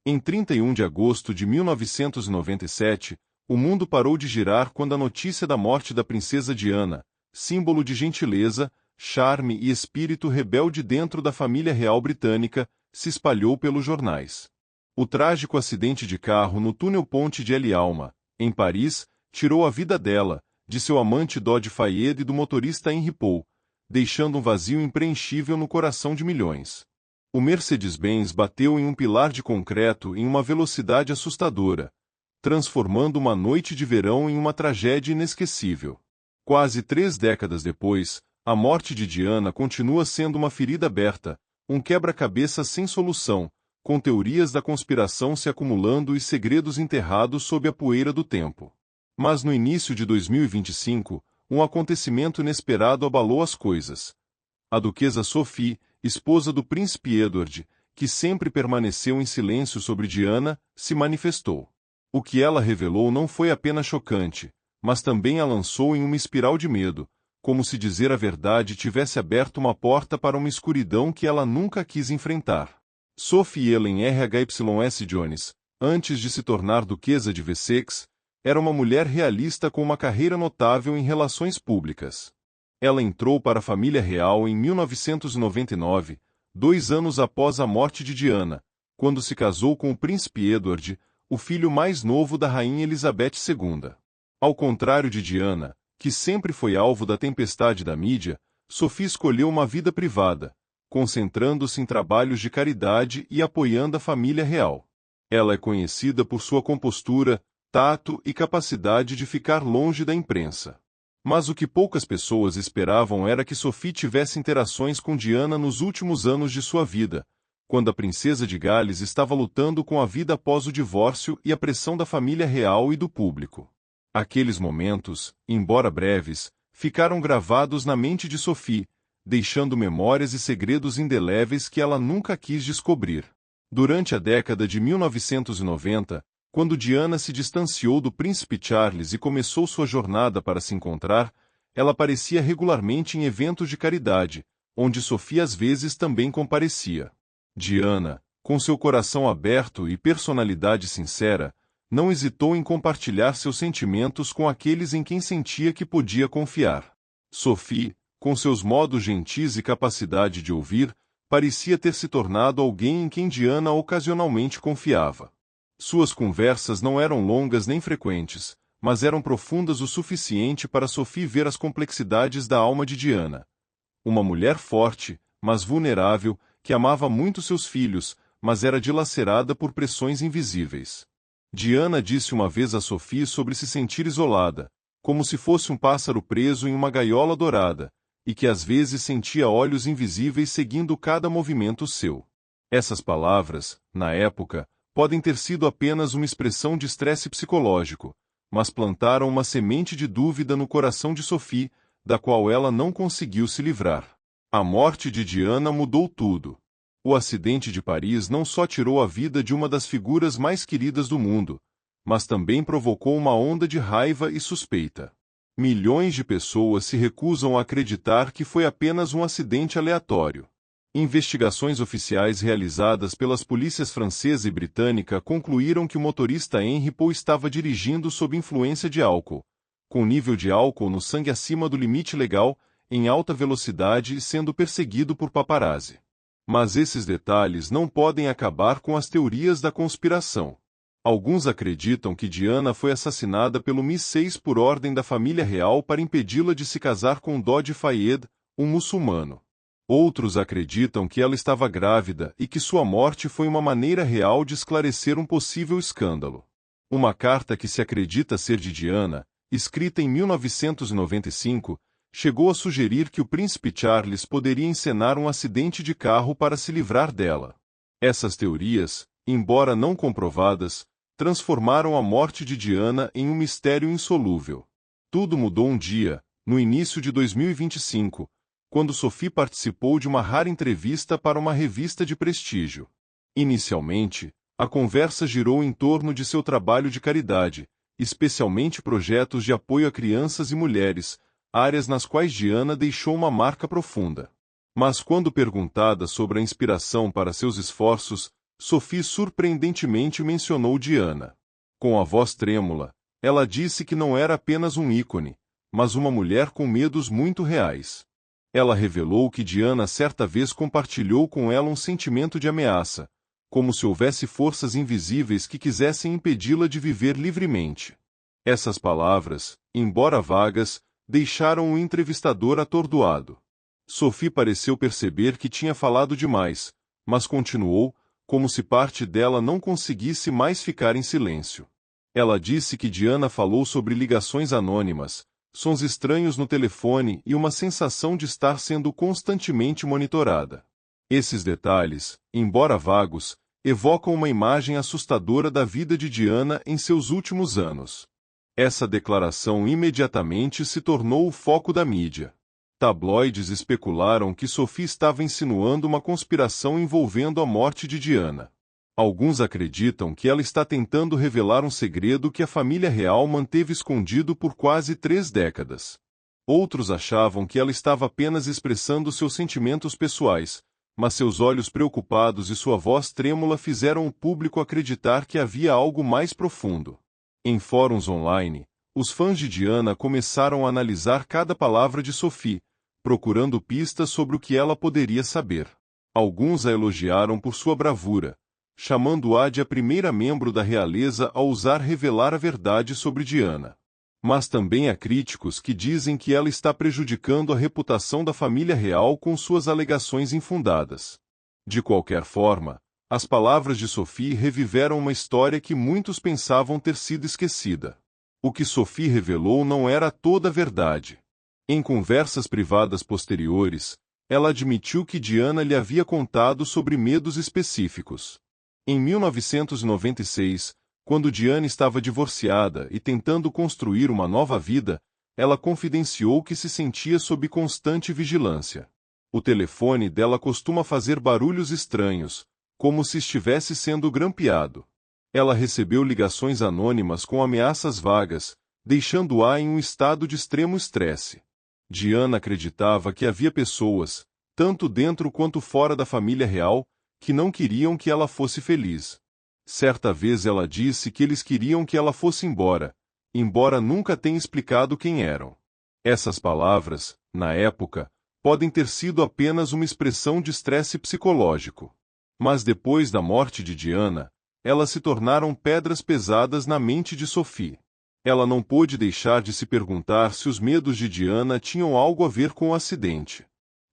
Em 31 de agosto de 1997, o mundo parou de girar quando a notícia da morte da princesa Diana, símbolo de gentileza, charme e espírito rebelde dentro da família real britânica, se espalhou pelos jornais. O trágico acidente de carro no túnel Ponte de El Alma, em Paris, tirou a vida dela, de seu amante Dodi Fayed e do motorista Henri Paul, deixando um vazio impreenchível no coração de milhões. O Mercedes-Benz bateu em um pilar de concreto em uma velocidade assustadora, transformando uma noite de verão em uma tragédia inesquecível. Quase 3 décadas depois, a morte de Diana continua sendo uma ferida aberta, um quebra-cabeça sem solução, com teorias da conspiração se acumulando e segredos enterrados sob a poeira do tempo. Mas no início de 2025, um acontecimento inesperado abalou as coisas. A duquesa Sophie, esposa do príncipe Edward, que sempre permaneceu em silêncio sobre Diana, se manifestou. O que ela revelou não foi apenas chocante, mas também a lançou em uma espiral de medo, como se dizer a verdade tivesse aberto uma porta para uma escuridão que ela nunca quis enfrentar. Sophie Ellen RHYS Jones, antes de se tornar duquesa de Wessex, era uma mulher realista com uma carreira notável em relações públicas. Ela entrou para a família real em 1999, 2 anos após a morte de Diana, quando se casou com o príncipe Edward, o filho mais novo da rainha Elizabeth II. Ao contrário de Diana, que sempre foi alvo da tempestade da mídia, Sophie escolheu uma vida privada, concentrando-se em trabalhos de caridade e apoiando a família real. Ela é conhecida por sua compostura, tato e capacidade de ficar longe da imprensa. Mas o que poucas pessoas esperavam era que Sophie tivesse interações com Diana nos últimos anos de sua vida, quando a princesa de Gales estava lutando com a vida após o divórcio e a pressão da família real e do público. Aqueles momentos, embora breves, ficaram gravados na mente de Sophie, deixando memórias e segredos indeléveis que ela nunca quis descobrir. Durante a década de 1990, quando Diana se distanciou do príncipe Charles e começou sua jornada para se encontrar, ela aparecia regularmente em eventos de caridade, onde Sophie às vezes também comparecia. Diana, com seu coração aberto e personalidade sincera, não hesitou em compartilhar seus sentimentos com aqueles em quem sentia que podia confiar. Sophie, com seus modos gentis e capacidade de ouvir, parecia ter se tornado alguém em quem Diana ocasionalmente confiava. Suas conversas não eram longas nem frequentes, mas eram profundas o suficiente para Sophie ver as complexidades da alma de Diana. Uma mulher forte, mas vulnerável, que amava muito seus filhos, mas era dilacerada por pressões invisíveis. Diana disse uma vez a Sophie sobre se sentir isolada, como se fosse um pássaro preso em uma gaiola dourada, e que às vezes sentia olhos invisíveis seguindo cada movimento seu. Essas palavras, na época, podem ter sido apenas uma expressão de estresse psicológico, mas plantaram uma semente de dúvida no coração de Sophie, da qual ela não conseguiu se livrar. A morte de Diana mudou tudo. O acidente de Paris não só tirou a vida de uma das figuras mais queridas do mundo, mas também provocou uma onda de raiva e suspeita. Milhões de pessoas se recusam a acreditar que foi apenas um acidente aleatório. Investigações oficiais realizadas pelas polícias francesa e britânica concluíram que o motorista Henri Paul estava dirigindo sob influência de álcool, com nível de álcool no sangue acima do limite legal, em alta velocidade e sendo perseguido por paparazzi. Mas esses detalhes não podem acabar com as teorias da conspiração. Alguns acreditam que Diana foi assassinada pelo Mi-6 por ordem da família real para impedi-la de se casar com Dodi Fayed, um muçulmano. Outros acreditam que ela estava grávida e que sua morte foi uma maneira real de esclarecer um possível escândalo. Uma carta que se acredita ser de Diana, escrita em 1995, chegou a sugerir que o príncipe Charles poderia encenar um acidente de carro para se livrar dela. Essas teorias, embora não comprovadas, transformaram a morte de Diana em um mistério insolúvel. Tudo mudou um dia, no início de 2025, quando Sophie participou de uma rara entrevista para uma revista de prestígio. Inicialmente, a conversa girou em torno de seu trabalho de caridade, especialmente projetos de apoio a crianças e mulheres, áreas nas quais Diana deixou uma marca profunda. Mas quando perguntada sobre a inspiração para seus esforços, Sophie surpreendentemente mencionou Diana. Com a voz trêmula, ela disse que não era apenas um ícone, mas uma mulher com medos muito reais. Ela revelou que Diana certa vez compartilhou com ela um sentimento de ameaça, como se houvesse forças invisíveis que quisessem impedi-la de viver livremente. Essas palavras, embora vagas, deixaram o entrevistador atordoado. Sophie pareceu perceber que tinha falado demais, mas continuou, como se parte dela não conseguisse mais ficar em silêncio. Ela disse que Diana falou sobre ligações anônimas, sons estranhos no telefone e uma sensação de estar sendo constantemente monitorada. Esses detalhes, embora vagos, evocam uma imagem assustadora da vida de Diana em seus últimos anos. Essa declaração imediatamente se tornou o foco da mídia. Tabloides especularam que Sophie estava insinuando uma conspiração envolvendo a morte de Diana. Alguns acreditam que ela está tentando revelar um segredo que a família real manteve escondido por quase 3 décadas. Outros achavam que ela estava apenas expressando seus sentimentos pessoais, mas seus olhos preocupados e sua voz trêmula fizeram o público acreditar que havia algo mais profundo. Em fóruns online, os fãs de Diana começaram a analisar cada palavra de Sophie, procurando pistas sobre o que ela poderia saber. Alguns a elogiaram por sua bravura, chamando-a de a primeira membro da realeza a ousar revelar a verdade sobre Diana. Mas também há críticos que dizem que ela está prejudicando a reputação da família real com suas alegações infundadas. De qualquer forma, as palavras de Sophie reviveram uma história que muitos pensavam ter sido esquecida. O que Sophie revelou não era toda a verdade. Em conversas privadas posteriores, ela admitiu que Diana lhe havia contado sobre medos específicos. Em 1996, quando Diana estava divorciada e tentando construir uma nova vida, ela confidenciou que se sentia sob constante vigilância. O telefone dela costuma fazer barulhos estranhos, como se estivesse sendo grampeado. Ela recebeu ligações anônimas com ameaças vagas, deixando-a em um estado de extremo estresse. Diana acreditava que havia pessoas, tanto dentro quanto fora da família real, que não queriam que ela fosse feliz. Certa vez ela disse que eles queriam que ela fosse embora nunca tenha explicado quem eram. Essas palavras, na época, podem ter sido apenas uma expressão de estresse psicológico. Mas depois da morte de Diana, elas se tornaram pedras pesadas na mente de Sophie. Ela não pôde deixar de se perguntar se os medos de Diana tinham algo a ver com o acidente.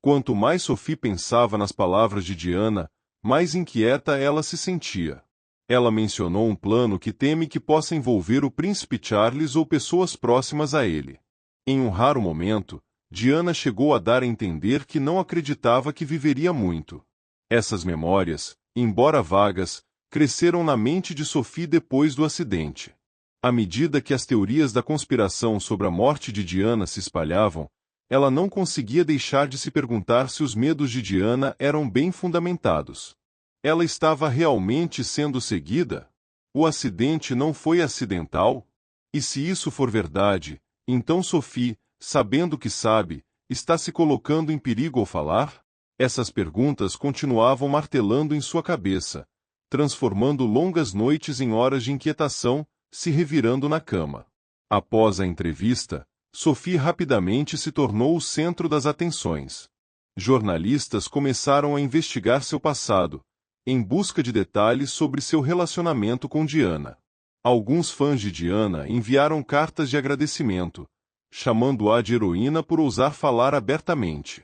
Quanto mais Sophie pensava nas palavras de Diana, mais inquieta ela se sentia. Ela mencionou um plano que teme que possa envolver o príncipe Charles ou pessoas próximas a ele. Em um raro momento, Diana chegou a dar a entender que não acreditava que viveria muito. Essas memórias, embora vagas, cresceram na mente de Sophie depois do acidente. À medida que as teorias da conspiração sobre a morte de Diana se espalhavam, ela não conseguia deixar de se perguntar se os medos de Diana eram bem fundamentados. Ela estava realmente sendo seguida? O acidente não foi acidental? E se isso for verdade, então Sophie, sabendo que sabe, está se colocando em perigo ao falar? Essas perguntas continuavam martelando em sua cabeça, transformando longas noites em horas de inquietação, se revirando na cama. Após a entrevista, Sophie rapidamente se tornou o centro das atenções. Jornalistas começaram a investigar seu passado, em busca de detalhes sobre seu relacionamento com Diana. Alguns fãs de Diana enviaram cartas de agradecimento, chamando-a de heroína por ousar falar abertamente.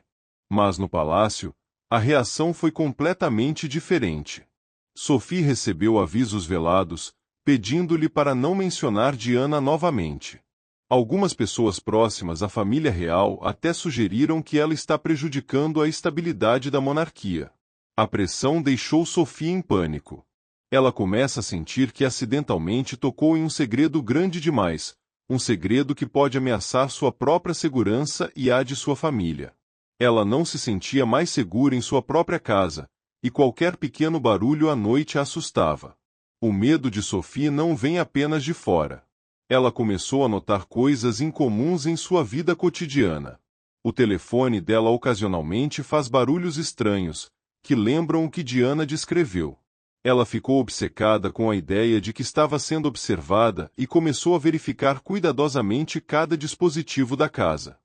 Mas no palácio, a reação foi completamente diferente. Sophie recebeu avisos velados, pedindo-lhe para não mencionar Diana novamente. Algumas pessoas próximas à família real até sugeriram que ela está prejudicando a estabilidade da monarquia. A pressão deixou Sophie em pânico. Ela começa a sentir que acidentalmente tocou em um segredo grande demais, um segredo que pode ameaçar sua própria segurança e a de sua família. Ela não se sentia mais segura em sua própria casa, e qualquer pequeno barulho à noite a assustava. O medo de Sophie não vem apenas de fora. Ela começou a notar coisas incomuns em sua vida cotidiana. O telefone dela ocasionalmente faz barulhos estranhos, que lembram o que Diana descreveu. Ela ficou obcecada com a ideia de que estava sendo observada e começou a verificar cuidadosamente cada dispositivo da casa.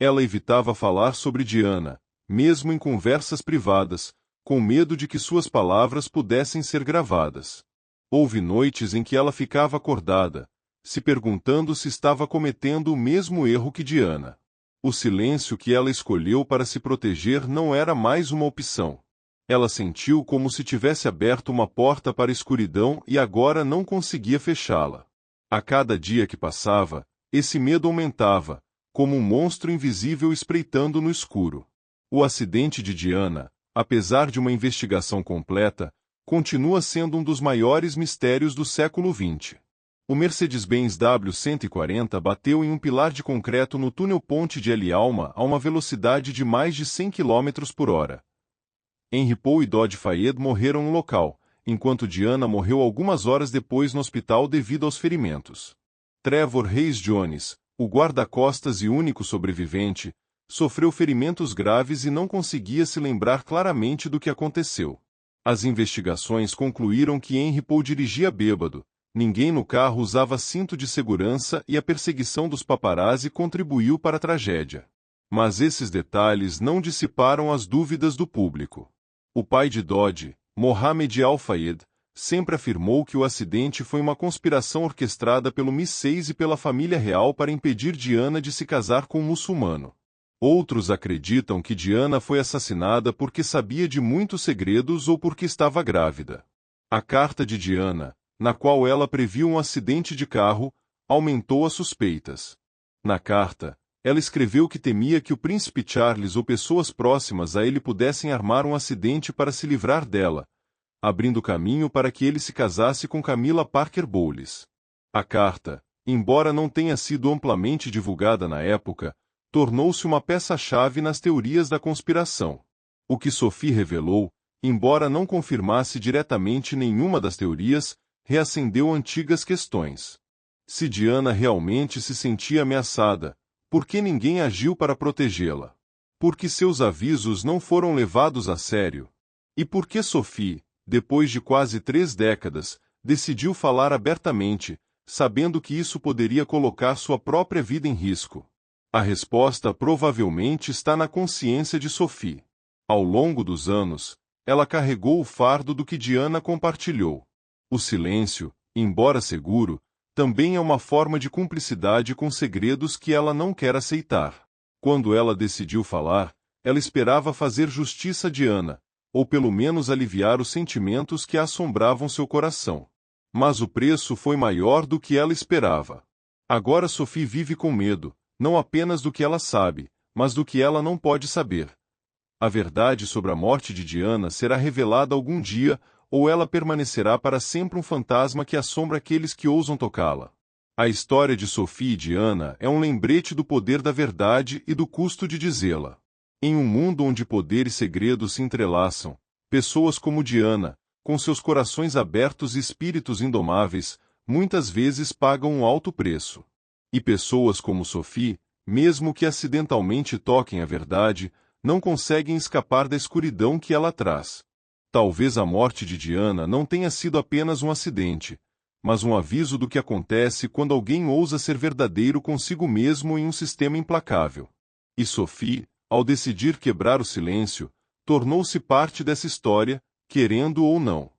Ela evitava falar sobre Diana, mesmo em conversas privadas, com medo de que suas palavras pudessem ser gravadas. Houve noites em que ela ficava acordada, se perguntando se estava cometendo o mesmo erro que Diana. O silêncio que ela escolheu para se proteger não era mais uma opção. Ela sentiu como se tivesse aberto uma porta para a escuridão e agora não conseguia fechá-la. A cada dia que passava, esse medo aumentava, como um monstro invisível espreitando no escuro. O acidente de Diana, apesar de uma investigação completa, continua sendo um dos maiores mistérios do século XX. O Mercedes-Benz W140 bateu em um pilar de concreto no túnel Ponte de El Alma a uma velocidade de mais de 100 km por hora. Henry Paul e Dodge Fayed morreram no local, enquanto Diana morreu algumas horas depois no hospital devido aos ferimentos. Trevor Hayes Jones, o guarda-costas e único sobrevivente, sofreu ferimentos graves e não conseguia se lembrar claramente do que aconteceu. As investigações concluíram que Henry Paul dirigia bêbado, ninguém no carro usava cinto de segurança e a perseguição dos paparazzi contribuiu para a tragédia. Mas esses detalhes não dissiparam as dúvidas do público. O pai de Dodge, Mohamed Al-Fayed, sempre afirmou que o acidente foi uma conspiração orquestrada pelo Mi-6 e pela família real para impedir Diana de se casar com um muçulmano. Outros acreditam que Diana foi assassinada porque sabia de muitos segredos ou porque estava grávida. A carta de Diana, na qual ela previu um acidente de carro, aumentou as suspeitas. Na carta, ela escreveu que temia que o príncipe Charles ou pessoas próximas a ele pudessem armar um acidente para se livrar dela, abrindo caminho para que ele se casasse com Camilla Parker Bowles. A carta, embora não tenha sido amplamente divulgada na época, tornou-se uma peça-chave nas teorias da conspiração. O que Sophie revelou, embora não confirmasse diretamente nenhuma das teorias, reacendeu antigas questões. Se Diana realmente se sentia ameaçada, por que ninguém agiu para protegê-la? Por que seus avisos não foram levados a sério? E por que Sophie, depois de quase 3 décadas, decidiu falar abertamente, sabendo que isso poderia colocar sua própria vida em risco? A resposta provavelmente está na consciência de Sophie. Ao longo dos anos, ela carregou o fardo do que Diana compartilhou. O silêncio, embora seguro, também é uma forma de cumplicidade com segredos que ela não quer aceitar. Quando ela decidiu falar, ela esperava fazer justiça a Diana, ou pelo menos aliviar os sentimentos que assombravam seu coração. Mas o preço foi maior do que ela esperava. Agora Sophie vive com medo, não apenas do que ela sabe, mas do que ela não pode saber. A verdade sobre a morte de Diana será revelada algum dia, ou ela permanecerá para sempre um fantasma que assombra aqueles que ousam tocá-la. A história de Sophie e Diana é um lembrete do poder da verdade e do custo de dizê-la. Em um mundo onde poder e segredos se entrelaçam, pessoas como Diana, com seus corações abertos e espíritos indomáveis, muitas vezes pagam um alto preço. E pessoas como Sophie, mesmo que acidentalmente toquem a verdade, não conseguem escapar da escuridão que ela traz. Talvez a morte de Diana não tenha sido apenas um acidente, mas um aviso do que acontece quando alguém ousa ser verdadeiro consigo mesmo em um sistema implacável. E Sophie, ao decidir quebrar o silêncio, tornou-se parte dessa história, querendo ou não.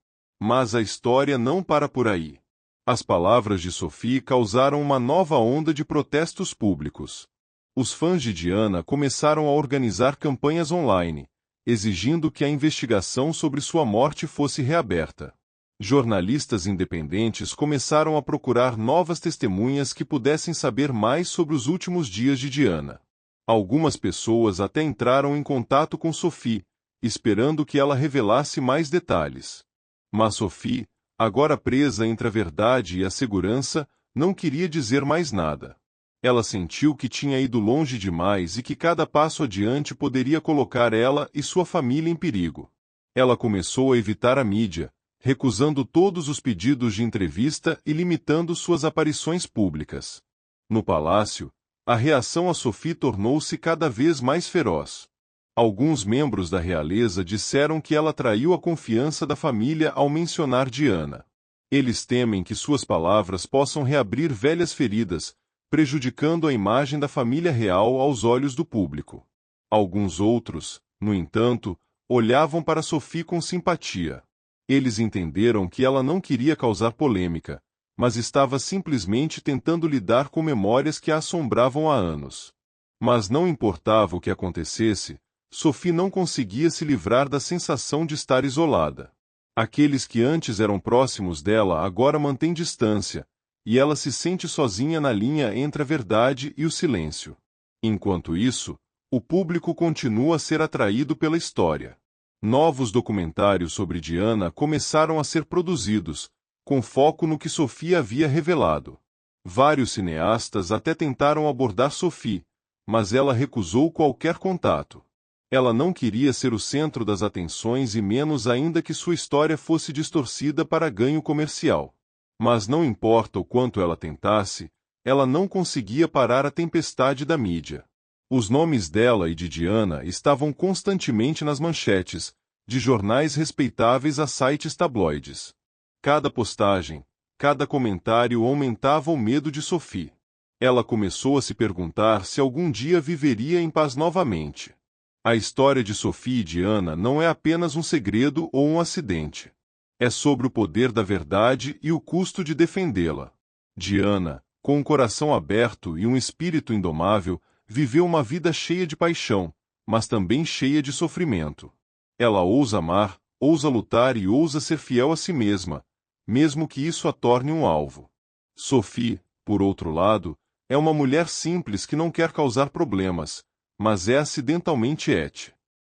Mas a história não para por aí. As palavras de Sophie causaram uma nova onda de protestos públicos. Os fãs de Diana começaram a organizar campanhas online, exigindo que a investigação sobre sua morte fosse reaberta. Jornalistas independentes começaram a procurar novas testemunhas que pudessem saber mais sobre os últimos dias de Diana. Algumas pessoas até entraram em contato com Sophie, esperando que ela revelasse mais detalhes. Mas Sophie, agora presa entre a verdade e a segurança, não queria dizer mais nada. Ela sentiu que tinha ido longe demais e que cada passo adiante poderia colocar ela e sua família em perigo. Ela começou a evitar a mídia, recusando todos os pedidos de entrevista e limitando suas aparições públicas. No palácio, a reação a Sophie tornou-se cada vez mais feroz. Alguns membros da realeza disseram que ela traiu a confiança da família ao mencionar Diana. Eles temem que suas palavras possam reabrir velhas feridas, prejudicando a imagem da família real aos olhos do público. Alguns outros, no entanto, olhavam para Sophie com simpatia. Eles entenderam que ela não queria causar polêmica, mas estava simplesmente tentando lidar com memórias que a assombravam há anos. Mas não importava o que acontecesse, Sophie não conseguia se livrar da sensação de estar isolada. Aqueles que antes eram próximos dela agora mantêm distância, e ela se sente sozinha na linha entre a verdade e o silêncio. Enquanto isso, o público continua a ser atraído pela história. Novos documentários sobre Diana começaram a ser produzidos, com foco no que Sophie havia revelado. Vários cineastas até tentaram abordar Sophie, mas ela recusou qualquer contato. Ela não queria ser o centro das atenções e menos ainda que sua história fosse distorcida para ganho comercial. Mas não importa o quanto ela tentasse, ela não conseguia parar a tempestade da mídia. Os nomes dela e de Diana estavam constantemente nas manchetes, de jornais respeitáveis a sites tabloides. Cada postagem, cada comentário aumentava o medo de Sophie. Ela começou a se perguntar se algum dia viveria em paz novamente. A história de Sophie e Diana não é apenas um segredo ou um acidente. É sobre o poder da verdade e o custo de defendê-la. Diana, com um coração aberto e um espírito indomável, viveu uma vida cheia de paixão, mas também cheia de sofrimento. Ela ousa amar, ousa lutar e ousa ser fiel a si mesma, mesmo que isso a torne um alvo. Sophie, por outro lado, é uma mulher simples que não quer causar problemas, mas é acidentalmente ética.